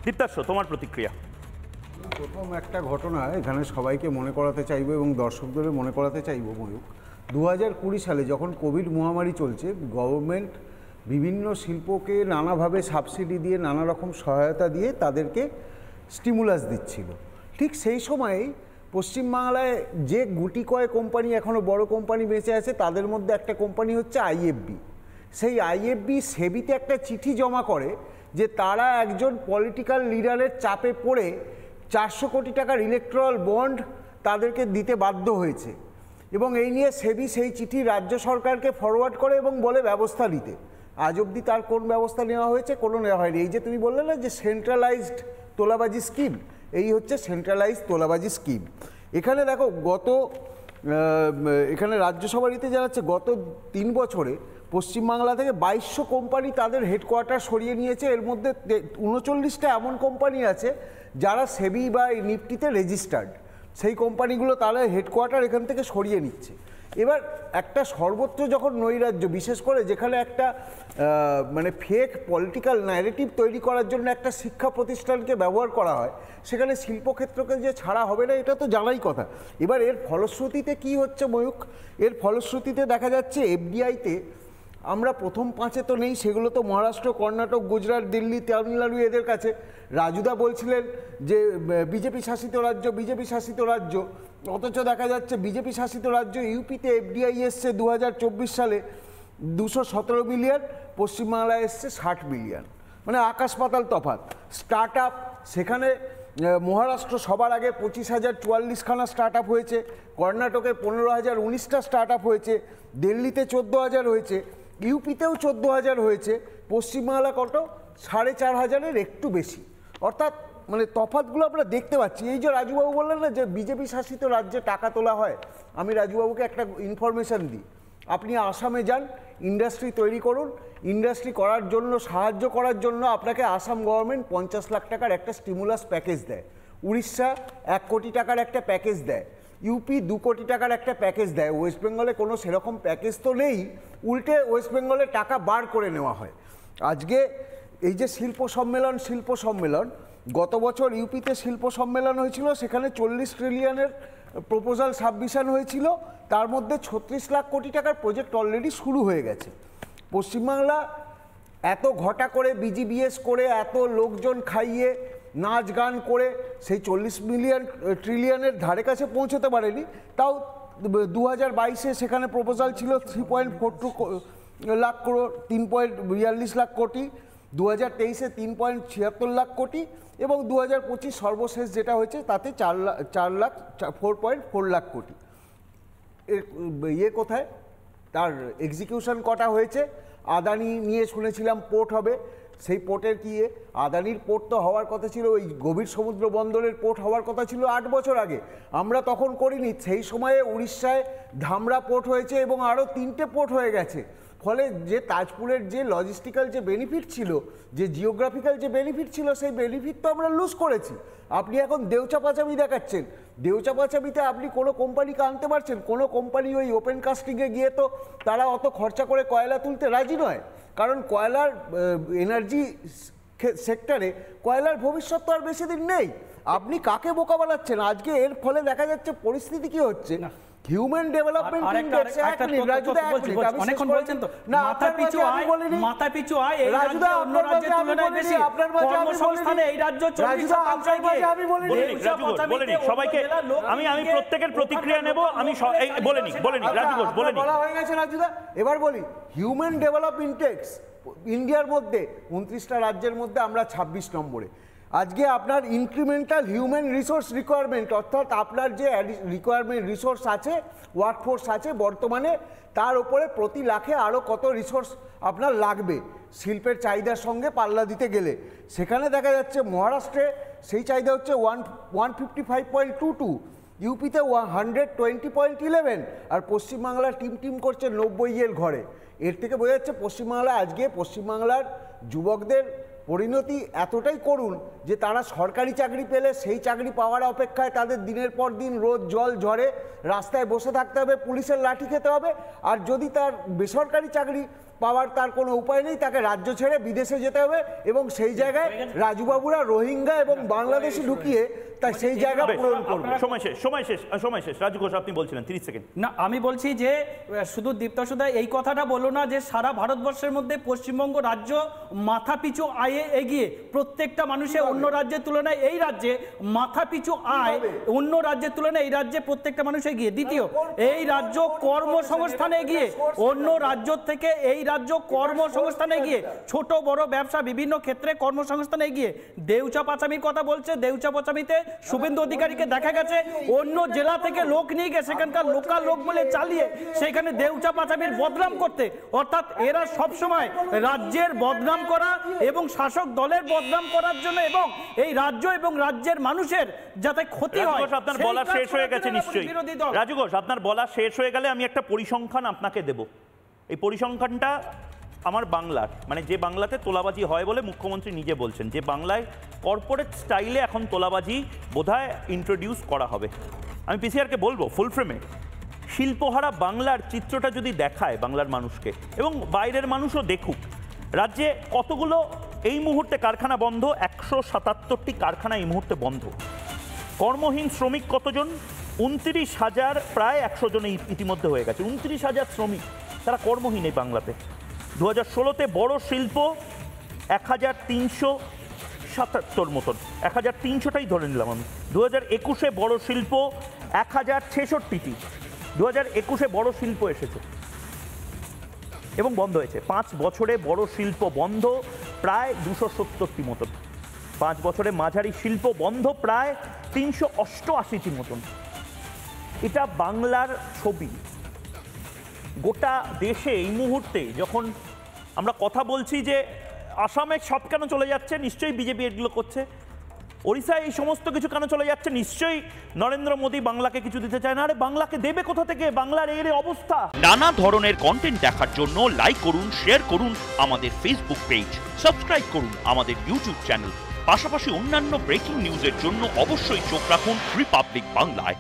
দীপ্তাশ্ব, তোমার প্রতিক্রিয়া। প্রথম একটা ঘটনা এখানে সবাইকে মনে করাতে চাইবো এবং দর্শকদের মনে করাতে চাইবো ময়ূক, 2020 সালে যখন কোভিড মহামারী চলছে, গভর্নমেন্ট বিভিন্ন শিল্পকে নানাভাবে সাবসিডি দিয়ে নানা রকম সহায়তা দিয়ে তাদেরকে স্টিমুলাস দিচ্ছিল। ঠিক সেই সময়েই পশ্চিমবাংলায় যে গুটি কয় কোম্পানি এখনও বড় কোম্পানি বেঁচে আছে, তাদের মধ্যে একটা কোম্পানি হচ্ছে আইএফবি। সেই আইএফবি সেবিতে একটা চিঠি জমা করে যে তারা একজন পলিটিক্যাল লিডারের চাপে পড়ে 400 কোটি টাকার ইলেকট্রাল বন্ড তাদেরকে দিতে বাধ্য হয়েছে, এবং এই নিয়ে সেবি সেই চিঠি রাজ্য সরকারকে ফরওয়ার্ড করে এবং বলে ব্যবস্থা নিতে। আজ অবধি তার কোন ব্যবস্থা নেওয়া হয়েছে? কোনো নেওয়া হয়নি। এই যে তুমি বললে না যে সেন্ট্রালাইজড তোলাবাজি স্কিম, এই হচ্ছে সেন্ট্রালাইজড তোলাবাজি স্কিম। এখানে দেখো এখানে রাজ্যসভারিতে জানাচ্ছে গত 3 বছরে পশ্চিমবাংলা থেকে 2200 কোম্পানি তাদের হেডকোয়ার্টার সরিয়ে নিয়েছে। এর মধ্যে 39টা এমন কোম্পানি আছে যারা সেবি বা নিফটিতে রেজিস্টার্ড। সেই কোম্পানিগুলো তারা হেডকোয়ার্টার এখান থেকে সরিয়ে নিচ্ছে। এবার একটা সর্বত্র যখন নৈরাজ্য, বিশেষ করে যেখানে একটা মানে ফেক পলিটিক্যাল ন্যারেটিভ তৈরি করার জন্য একটা শিক্ষা প্রতিষ্ঠানকে ব্যবহার করা হয়, সেখানে শিল্পক্ষেত্রকে যে ছাড়া হবে না এটা তো জানাই কথা। এবার এর ফলশ্রুতিতে কি হচ্ছে ময়ূক? এর ফলশ্রুতিতে দেখা যাচ্ছে এফডিআইতে আমরা প্রথম 5-এ তো নেই, সেগুলো তো মহারাষ্ট্র, কর্ণাটক, গুজরাট, দিল্লি, তামিলনাড়ু এদের কাছে। রাজুদা বলছিলেন যে বিজেপি শাসিত রাজ্য, বিজেপি শাসিত রাজ্য, অথচ দেখা যাচ্ছে বিজেপি শাসিত রাজ্য ইউপিতে এফডিআই এসছে 2024 সালে 217 বিলিয়ন, পশ্চিমবাংলায় এসছে 60 বিলিয়ন, মানে আকাশ পাতাল তফাৎ। স্টার্ট আপ সেখানে মহারাষ্ট্র সবার আগে 25,044খানা স্টার্ট আপ হয়েছে, কর্ণাটকে 15,019টা স্টার্ট আপ হয়েছে, দিল্লিতে 14,000 হয়েছে, ইউপিতেও 14,000 হয়েছে, পশ্চিমবাংলা কত? 4,500-এর একটু বেশি। অর্থাৎ মানে তফাৎগুলো আমরা দেখতে পাচ্ছি। এই যে রাজুবাবু বললেন না যে বিজেপি শাসিত রাজ্যে টাকা তোলা হয়, আমি রাজুবাবুকে একটা ইনফরমেশান দিই। আপনি আসামে যান, ইন্ডাস্ট্রি তৈরি করুন, ইন্ডাস্ট্রি করার জন্য সাহায্য করার জন্য আপনাকে আসাম গভর্নমেন্ট 50 লাখ টাকার একটা স্টিমুলাস প্যাকেজ দেয়, উড়িষ্যা 1 কোটি টাকার একটা প্যাকেজ দেয়, ইউপি 2 কোটি টাকার একটা প্যাকেজ দেয়। ওয়েস্ট বেঙ্গলে কোনো সেরকম প্যাকেজ তো নেই, উল্টে ওয়েস্ট বেঙ্গলে টাকা বার করে নেওয়া হয়। আজকে এই যে শিল্প সম্মেলন গত বছর ইউপিতে শিল্প সম্মেলন হয়েছিল, সেখানে 40 ট্রিলিয়নের প্রপোজাল সাবমিশন হয়েছিল, তার মধ্যে 36 লাখ কোটি টাকার প্রজেক্ট অলরেডি শুরু হয়ে গেছে। পশ্চিমবাংলা এত ঘটা করে বিজিবিএস করে এত লোকজন খাইয়ে নাচ গান করে সেই 40 ট্রিলিয়নের ধারে কাছে পৌঁছতে পারেনি। তাও 2022-এ সেখানে প্রপোজাল ছিল 3.42 লাখ করোড়, 3.42 লাখ কোটি, 2023-এ 3.76 লাখ কোটি, এবং 2025 সর্বশেষ যেটা হয়েছে তাতে 4.4 লাখ কোটি। কোথায় তার এক্সিকিউশন কটা হয়েছে? আদানি নিয়ে শুনেছিলাম পোর্ট হবে, সেই পোর্টের কি? আদানির পোর্ট তো হওয়ার কথা ছিল, ওই গভীর সমুদ্র বন্দরের পোর্ট হওয়ার কথা ছিল 8 বছর আগে, আমরা তখন করিনি। সেই সময়ে উড়িষ্যায় ধামরা পোর্ট হয়েছে এবং আরও 3টে পোর্ট হয়ে গেছে। ফলে যে তাজপুরের যে লজিস্টিক্যাল যে বেনিফিট ছিল, যে জিওগ্রাফিক্যাল যে বেনিফিট ছিল, সেই বেনিফিট তো আমরা লুজ করেছি। আপনি এখন দেউচা-পাচামি দেখাচ্ছেন। দেউচা-পাচামিতে আপনি কোনো কোম্পানিকে আনতে পারছেন? কোনো কোম্পানি ওই ওপেন কাস্টিংয়ে গিয়ে তো তারা অত খরচা করে কয়লা তুলতে রাজি নয়, কারণ কয়লার এনার্জি সেক্টরে কয়লার ভবিষ্যৎ তো আর বেশি দিন নেই। আপনি কাকে বোকা বানাচ্ছেন? আজকে এর ফলে দেখা যাচ্ছে পরিস্থিতি কি হচ্ছে, হিউম্যান ডেভেলপমেন্ট ইন্ডেক্স অনেকক্ষণ বলছেন তো মাথাপিছু আয় এই রাজ্য অন্য রাজ্যের তুলনায় বেশি, কর্মসংস্থানে এই রাজ্য 40% আমি বলিনি সবাইকে, আমি প্রত্যেকের প্রতিক্রিয়া নেব। আমি বলিনি রাজু ঘোষ বলিনি, বলা হয়ে গেছে রাজুদা। এবার বলি হিউম্যান ডেভেলপমেন্ট ইন্ডেক্স ইন্ডিয়ার মধ্যে 29টা রাজ্যের মধ্যে আমরা 26 নম্বরে। আজকে আপনার ইনক্রিমেন্টাল হিউম্যান রিসোর্স রিকোয়ারমেন্ট, অর্থাৎ আপনার যে রিকোয়ারমেন্ট রিসোর্স আছে, ওয়ার্কফোর্স আছে বর্তমানে, তার উপরে প্রতি লাখে আরও কত রিসোর্স আপনার লাগবে শিল্পের চাহিদার সঙ্গে পাল্লা দিতে গেলে, সেখানে দেখা যাচ্ছে মহারাষ্ট্রে সেই চাহিদা হচ্ছে 155.22, ইউপিতে 120.11, আর পশ্চিমবাংলার টিম করছে 90 ঘরে। এর থেকে বোঝা যাচ্ছে পশ্চিমবাংলার যুবকদের পরিণতি এতটাই করুণ যে তারা সরকারি চাকরি পেলে সেই চাকরি পাওয়ার অপেক্ষায় তাদের দিনের পর দিন রোদ জল ঝড়ে রাস্তায় বসে থাকতে হবে, পুলিশের লাঠি খেতে হবে। আর যদি তার বেসরকারি চাকরি পাওয়ার তার কোনো উপায় নেই, তাকে রাজ্য ছেড়ে বিদেশে যেতে হবে এবং সেই জায়গায় রাজুবাবুরা রোহিঙ্গা এবং বাংলাদেশি ঢুকিয়ে তাই সেই জায়গা পূরণ করবে। সময় শেষ রাজু ঘোষ, আপনি বলছিলেন 30 সেকেন্ড। না, আমি বলছি যে শুধু দীপ্তাসুদা এই কথাটা বলো না যে সারা ভারতবর্ষের মধ্যে পশ্চিমবঙ্গ রাজ্য মাথাপিছু আয়ে এগিয়ে, প্রত্যেকটা মানুষের অন্য রাজ্যের তুলনায় এই রাজ্যে মাথাপিছু আয় অন্য রাজ্যের তুলনায় এই রাজ্যে প্রত্যেকটা মানুষ এগিয়ে। দ্বিতীয়, এই রাজ্য কর্মসংস্থানে এগিয়ে, অন্য রাজ্য থেকে এই রাজ্য কর্মসংস্থানে এগিয়ে, ছোট বড় ব্যবসা বিভিন্ন ক্ষেত্রে কর্মসংস্থানে এগিয়ে। দেউচা পাচামির কথা বলছে, দেউচা পাচামিতে শুভেন্দু অধিকারীকে দেখা গেছে অন্য জেলা থেকে লোক নিয়ে গিয়ে সেখানকার লোকাল লোক বলে চালিয়ে সেখানে দেউচা পাচামির বদনাম করতে, অর্থাৎ এরা সব সময় রাজ্যের বদনাম করা এবং শাসক দলের বদনাম করার জন্য এবং এই রাজ্য এবং রাজ্যের মানুষের যাতে ক্ষতি হয়। আপনার বলা শেষ হয়ে গেছে নিশ্চয়ই রাজু ঘোষ, আপনার বলা শেষ হয়ে গেলে আমি একটা পরিসংখ্যান আপনাকে দেব। এই পরিসংখ্যানটা আমার বাংলার, মানে যে বাংলাতে তোলাবাজি হয় বলে মুখ্যমন্ত্রী নিজে বলছেন, যে বাংলায় কর্পোরেট স্টাইলে এখন তোলাবাজি বোধহয় ইন্ট্রোডিউস করা হবে। আমি পিসিআরকে বলবো ফুল ফ্রেমে শিল্পহারা বাংলার চিত্রটা যদি দেখায় বাংলার মানুষকে, এবং বাইরের মানুষও দেখুক রাজ্যে কতগুলো এই মুহূর্তে কারখানা বন্ধ, 177টি কারখানা এই মুহূর্তে বন্ধ। কর্মহীন শ্রমিক কতজন? 29,000, প্রায় 100 জন ইতিমধ্যে হয়ে গেছে। 29,000 শ্রমিক তারা কর্মহীন এই বাংলাতে। 2016-তে বড় শিল্প 1377 মতন, 1300টাই ধরে নিলাম আমি। 2021-এ বড় শিল্প 1066টি। 2021-এ বড় শিল্প এসেছে এবং বন্ধ হয়েছে। 5 বছরে বড় শিল্প বন্ধ প্রায় 270টি মতন। 5 বছরে মাঝারি শিল্প বন্ধ প্রায় 388টি মতন। এটা বাংলার ছবি। গোটা দেশে এই মুহূর্তে যখন আমরা কথা বলছি যে আসামে সব কেন চলে যাচ্ছে, নিশ্চয়ই বিজেপি এগুলো করছে। ওড়িশায় এই সমস্ত কিছু কেন চলে যাচ্ছে, নিশ্চয়ই নরেন্দ্র মোদী বাংলাকে কিছু দিতে চায় না। আরে বাংলাকে দেবে কোথা থেকে? বাংলার এর অবস্থা। নানা ধরনের কন্টেন্ট দেখার জন্য লাইক করুন, শেয়ার করুন আমাদের ফেসবুক পেজ, সাবস্ক্রাইব করুন আমাদের ইউটিউব চ্যানেল। পাশাপাশি অন্যান্য ব্রেকিং নিউজের জন্য অবশ্যই চোখ রাখুন রিপাবলিক বাংলায়।